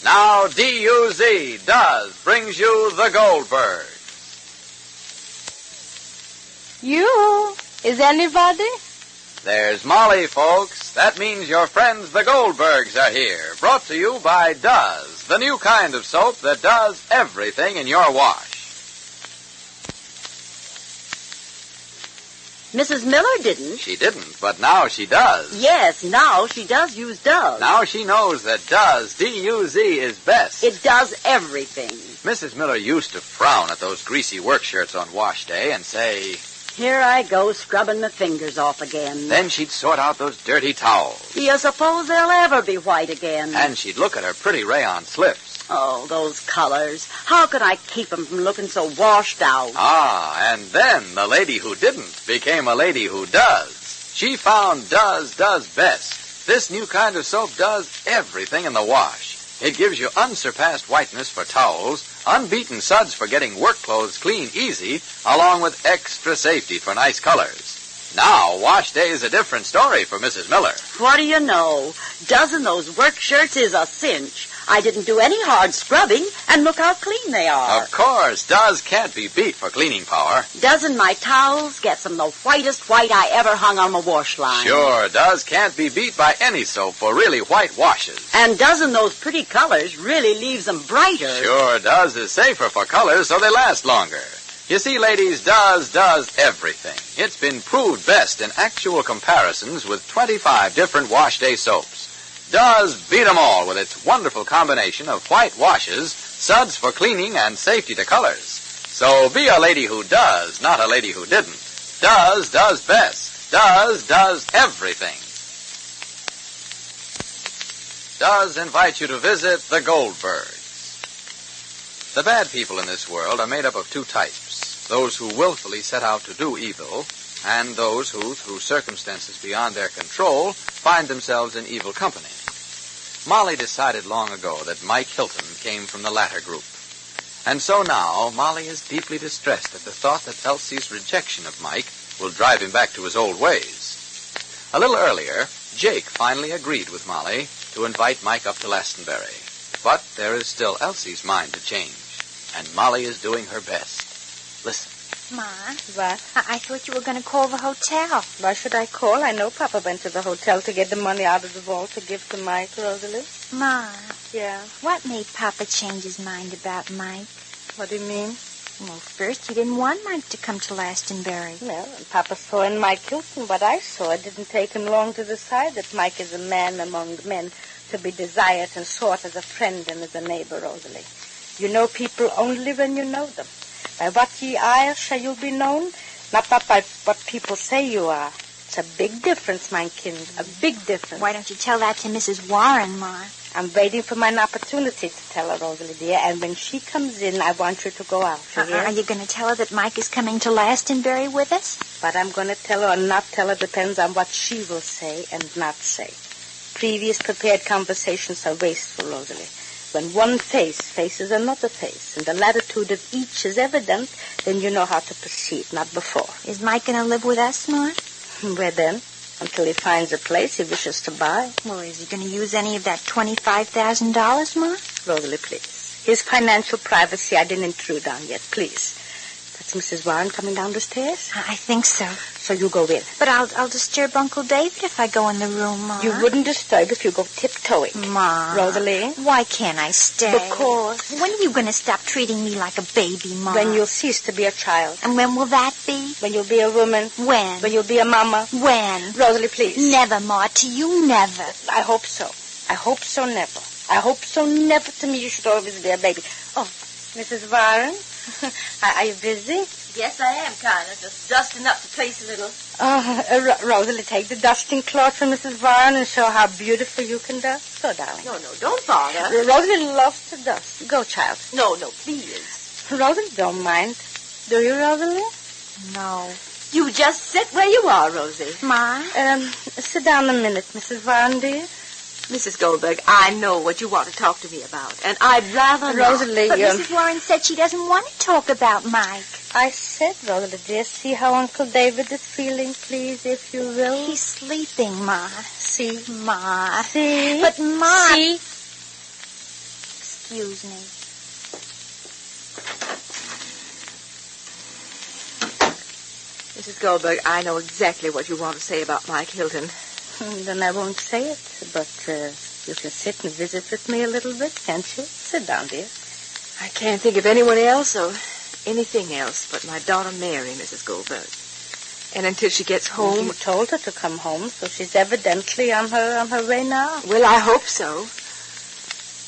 Now, D-U-Z, does, brings you the Goldbergs. You? Is anybody? There's Molly, folks. That means your friends the Goldbergs are here. Brought to you by Does, the new kind of soap that does everything in your wash. Mrs. Miller didn't. She didn't, but now she does. Yes, now she does use Does. Now she knows that Does, D-U-Z, is best. It does everything. Mrs. Miller used to frown at those greasy work shirts on wash day and say, "Here I go scrubbing my fingers off again." Then she'd sort out those dirty towels. Do you suppose they'll ever be white again? And she'd look at her pretty rayon slips. Oh, those colors. How could I keep them from looking so washed out? Ah, and then the lady who didn't became a lady who does. She found Does best. This new kind of soap does everything in the wash. It gives you unsurpassed whiteness for towels, unbeaten suds for getting work clothes clean easy, along with extra safety for nice colors. Now, wash day is a different story for Mrs. Miller. What do you know? Dozen those work shirts is a cinch. I didn't do any hard scrubbing, and look how clean they are. Of course, Does can't be beat for cleaning power. Doesn't my towels get some the whitest white I ever hung on my wash line? Sure, Does can't be beat by any soap for really white washes. And doesn't those pretty colors really leaves them brighter? Sure, Does is safer for colors so they last longer. You see, ladies, Does everything. It's been proved best in actual comparisons with 25 different wash day soaps. Does beat 'em all with its wonderful combination of white washes, suds for cleaning, and safety to colors. So be a lady who does, not a lady who didn't. Does best. Does everything. Does invite you to visit the Goldbergs. The bad people in this world are made up of two types. Those who willfully set out to do evil, and those who, through circumstances beyond their control, find themselves in evil company. Molly decided long ago that Mike Hilton came from the latter group. And so now, Molly is deeply distressed at the thought that Elsie's rejection of Mike will drive him back to his old ways. A little earlier, Jake finally agreed with Molly to invite Mike up to Glastonbury. But there is still Elsie's mind to change, and Molly is doing her best. Listen. Ma? What? I thought you were going to call the hotel. Why should I call? I know Papa went to the hotel to get the money out of the vault to give to Mike, Rosalie. Ma. Yeah? What made Papa change his mind about Mike? What do you mean? Well, first he didn't want Mike to come to Glastonbury. Well, and Papa saw in Mike Hilton what I saw. It didn't take him long to decide that Mike is a man among men to be desired and sought as a friend and as a neighbor, Rosalie. You know people only when you know them. By what ye are shall you be known, not by what people say you are. It's a big difference, my kind, a big difference. Why don't you tell that to Mrs. Warren, Ma? I'm waiting for my opportunity to tell her, Rosalie, dear, and when she comes in, I want her to go out. Are you going to tell her that Mike is coming to Glastonbury with us? What I'm going to tell her or not tell her depends on what she will say and not say. Previous prepared conversations are wasteful, Rosalie. When one face faces another face, and the latitude of each is evident, then you know how to proceed, not before. Is Mike going to live with us, Ma? Where then? Until he finds a place he wishes to buy. Well, is he going to use any of that $25,000, Ma? Rosalie, please. His financial privacy I didn't intrude on yet, please. That's Mrs. Warren coming down the stairs? I think so. So you go in. But I'll disturb Uncle David if I go in the room, Ma. You wouldn't disturb if you go tiptoeing. Ma. Rosalie? Why can't I stay? Because. When are you going to stop treating me like a baby, Ma? When you'll cease to be a child. And when will that be? When you'll be a woman. When? When you'll be a mama. When? Rosalie, please. Never, Ma. To you, never. I hope so. I hope so never. I hope so never to me you should always be a baby. Oh, Mrs. Warren, are you busy? Yes, I am, kind of. Just dusting up the place a little. Rosalie, take the dusting cloth from Mrs. Warren and show how beautiful you can dust. Go, darling. No, don't bother. Rosalie loves to dust. Go, child. No, please. Rosalie don't mind. Do you, Rosalie? No. You just sit where you are, Rosie. Ma? Sit down a minute, Mrs. Warren, dear. Mrs. Goldberg, I know what you want to talk to me about, and I'd rather Rosalie, But Mrs. Warren said she doesn't want to talk about Mike. I said, Rosalie, dear, see how Uncle David is feeling, please, if you will. He's sleeping, Ma. See? Ma. See? But, Ma... See? excuse me. Mrs. Goldberg, I know exactly what you want to say about Mike Hilton. Then I won't say it, but you can sit and visit with me a little bit, can't you? Sit down, dear. I can't think of anyone else or anything else but my daughter Mary, Mrs. Goldberg. And until she gets home... You told her to come home, so she's evidently on her way now. Well, I hope so.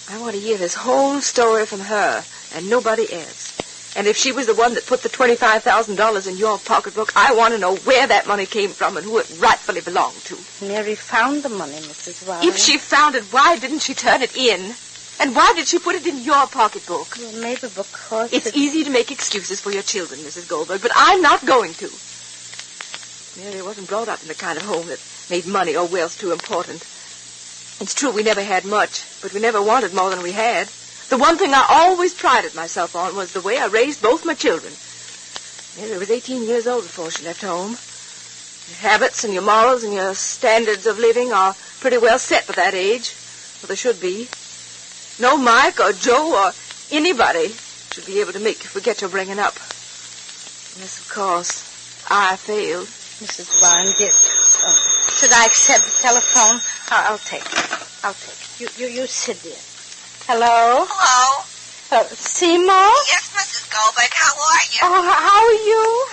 I want to hear this whole story from her and nobody else. And if she was the one that put the $25,000 in your pocketbook, I want to know where that money came from and who it rightfully belonged to. Mary found the money, Mrs. Warren. If she found it, why didn't she turn it in? And why did she put it in your pocketbook? Well, maybe because... It's easy to make excuses for your children, Mrs. Goldberg, but I'm not going to. Mary wasn't brought up in the kind of home that made money or wealth too important. It's true we never had much, but we never wanted more than we had. The one thing I always prided myself on was the way I raised both my children. Mary was 18 years old before she left home. Your habits and your morals and your standards of living are pretty well set by that age. Well, they should be. No Mike or Joe or anybody should be able to make you forget your bringing up. Yes, of course, I failed. Mrs. Warren, dear. Oh, should I accept the telephone? I'll take it. You sit there. Hello? Hello? Seymour? Yes, Mrs. Goldberg, how are you? Oh,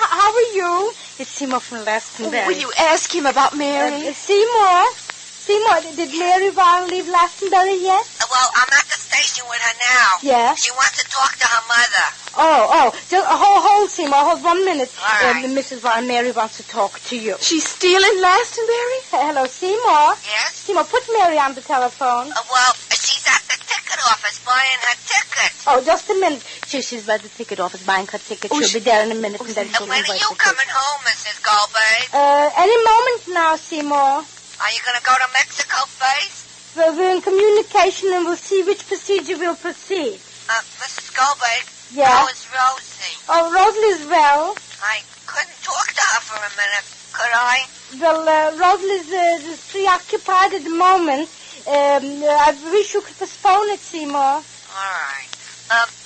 how are you? It's Seymour from Glastonbury. Will you ask him about Mary? Seymour, did Mary Warren leave Glastonbury yet? Well, I'm at the station with her now. Yeah? She wants to talk to her mother. Just hold, Seymour, hold 1 minute. All right. Mrs. Warren, Mary wants to talk to you. She's still in Glastonbury? Hello, Seymour. Yes? Seymour, put Mary on the telephone. Well, she's at the ticket office buying her ticket. Oh, just a minute. She's by the ticket office buying her ticket. She'll be there in a minute. And then she'll When are invite you the coming home, Mrs. Goldberg? Any moment now, Seymour. Are you going to go to Mexico first? We're in communication and we'll see which procedure we'll proceed. Mrs. Goldberg? Yeah? How is Rosie? Oh, Rosalie's well. I couldn't talk to her for a minute, could I? Well, Rosalie's preoccupied at the moment. I wish you could postpone it, Seymour. All right.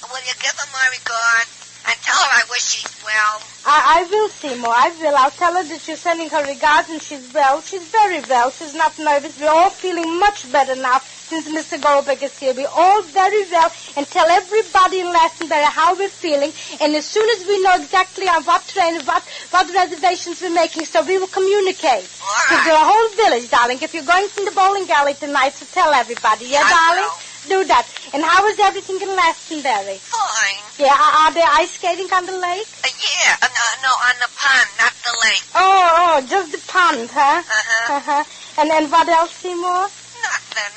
Will you give her my regards? And tell her I wish she's well. I will, Seymour. I will. I'll tell her that you're sending her regards and she's well. She's very well. She's not nervous. We're all feeling much better now since Mr. Goldberg is here. We're all very well. And tell everybody in Glastonbury how we're feeling. And as soon as we know exactly on what train, what reservations we're making, so we will communicate. All right. To the whole village, darling. If you're going from the bowling alley tonight, so tell everybody. Yeah, darling? Do that. And how is everything in Glastonbury? Fine. Yeah, are they ice skating on the lake? Yeah. No, on the pond, not the lake. Oh, just the pond, huh? Uh-huh. And then what else, Seymour? Nothing.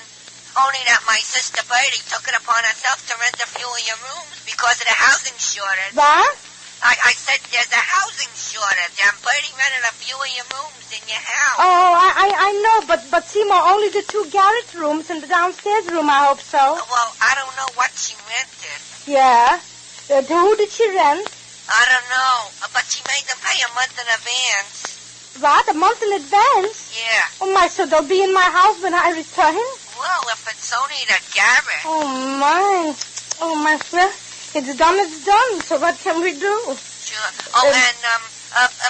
Only that my sister Birdie took it upon herself to rent a few of your rooms because of the housing shortage. What? I said there's a housing shortage, and Birdie rented a few of your rooms in your house. Oh, I know, but Seymour, only the 2 garret rooms and the downstairs room, I hope so. Well, I don't know what she rented. Yeah? To who did she rent? I don't know, but she made them pay a month in advance. What, a month in advance? Yeah. Oh, my, so they'll be in my house when I return? Well, if it's only the garret. Oh, my, well, it's done, so what can we do? Sure. Oh, and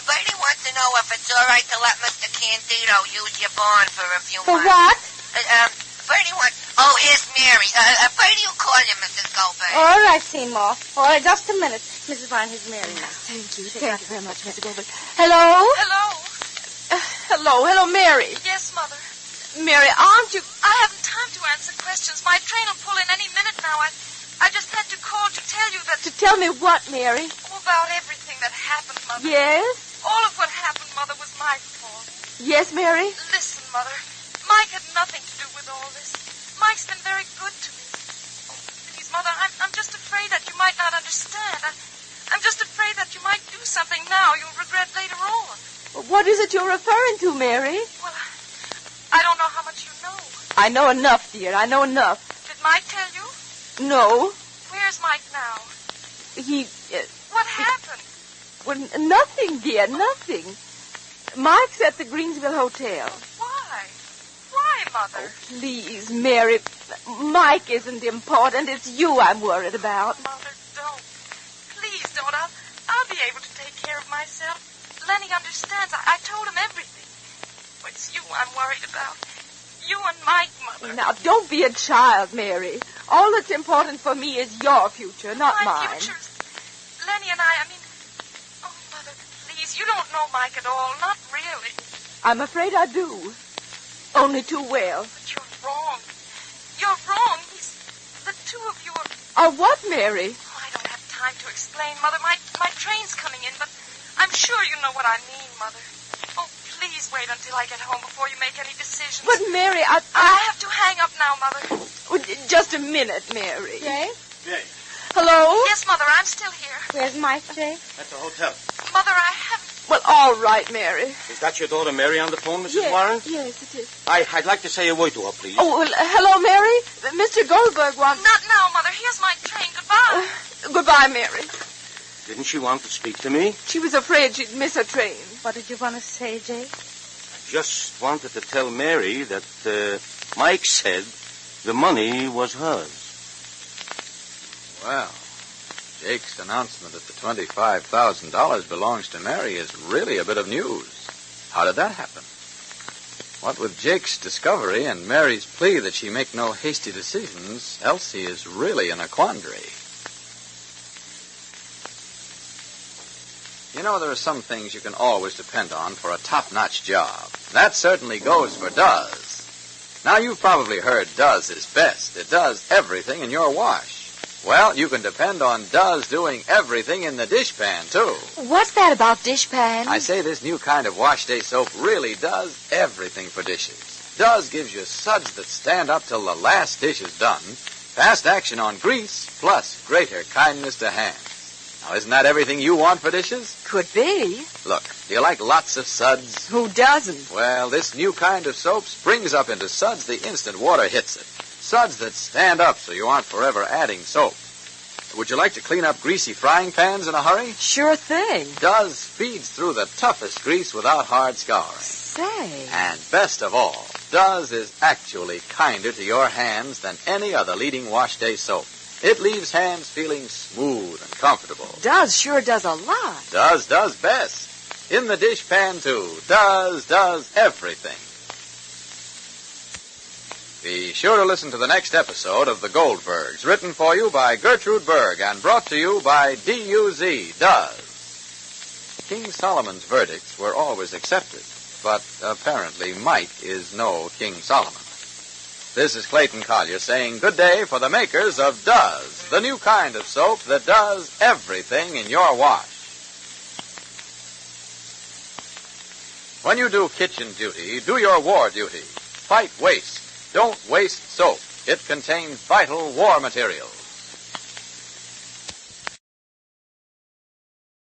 Birdie wants to know if it's all right to let Mr. Candido use your barn for a few For months. what? Birdie wants... Oh, here's Mary. Birdie will call you, Mrs. Goldberg. All right, Seymour. All right, just a minute. Mrs. Vine, here's Mary now. Thank you very much, Mrs. Goldberg. Hello? Hello. Hello, Mary. Yes, Mother. Mary, aren't you... I haven't time to answer questions. My train will pull in any minute now. I just had to call to tell you that... To tell me what, Mary? About everything that happened, Mother. Yes? All of what happened, Mother, was my fault. Yes, Mary? Listen, Mother. Mike had nothing to do with all this. Mike's been very good to me. Oh, please, Mother, I'm just afraid that you might not understand. I'm just afraid that you might do something now you'll regret later on. What is it you're referring to, Mary? Well, I don't know how much you know. I know enough, dear. I know enough. Did Mike tell you? No. Where's Mike now? He... What happened? Well, nothing, dear, nothing. Mike's at the Greensville Hotel. Why? Why, Mother? Please, Mary. Mike isn't important. It's you I'm worried about. Mother, don't. Please don't. I'll be able to take care of myself. Lenny understands. I told him everything. But it's you I'm worried about. You and Mike, Mother. Now, don't be a child, Mary. All that's important for me is your future, not My mine. future's... Lenny and I mean... Oh, Mother, please. You don't know Mike at all. Not really. I'm afraid I do. Only too well. But you're wrong. You're wrong. The two of you are... Are what, Mary? Oh, I don't have time to explain, Mother. My train's coming in, but I'm sure you know what I mean, Mother. Oh, please wait until I get home before you make any decisions. But, Mary, I have to hang up now, Mother. Oh, just a minute, Mary. Jay? Jay, Hello? Yes, Mother, I'm still here. Where's Mike, Jay? at the hotel. Mother, I haven't... Well, all right, Mary. Is that your daughter Mary on the phone, Mrs. Yes, Warren? yes, it is. I'd like to say a word to her, please. Oh, well, hello, Mary. Mr. Goldberg wants... Not now, Mother. Here's my train. Goodbye. Goodbye, Mary. Didn't she want to speak to me? She was afraid she'd miss her train. What did you want to say, Jay? I just wanted to tell Mary that Mike said the money was hers. Well, Jake's announcement that the $25,000 belongs to Mary is really a bit of news. How did that happen? What with Jake's discovery and Mary's plea that she make no hasty decisions, Elsie is really in a quandary. You know, there are some things you can always depend on for a top-notch job. That certainly goes for Does. Now, you've probably heard Does is best. It does everything in your wash. Well, you can depend on Does doing everything in the dishpan, too. What's that about dishpan? I say this new kind of wash day soap really does everything for dishes. Does gives you suds that stand up till the last dish is done, fast action on grease, plus greater kindness to hands. Now, isn't that everything you want for dishes? Could be. Look, do you like lots of suds? Who doesn't? Well, this new kind of soap springs up into suds the instant water hits it. Suds that stand up so you aren't forever adding soap. Would you like to clean up greasy frying pans in a hurry? Sure thing. Does feeds through the toughest grease without hard scouring. Say. And best of all, Does is actually kinder to your hands than any other leading wash day soap. It leaves hands feeling smooth and comfortable. Does sure does a lot. Does best. In the dishpan, too. Does everything. Be sure to listen to the next episode of The Goldbergs, written for you by Gertrude Berg and brought to you by DUZ, Does. King Solomon's verdicts were always accepted, but apparently Mike is no King Solomon. This is Clayton Collier saying good day for the makers of Does, the new kind of soap that does everything in your wash. When you do kitchen duty, do your war duty. Fight waste. Don't waste soap. It contains vital war materials.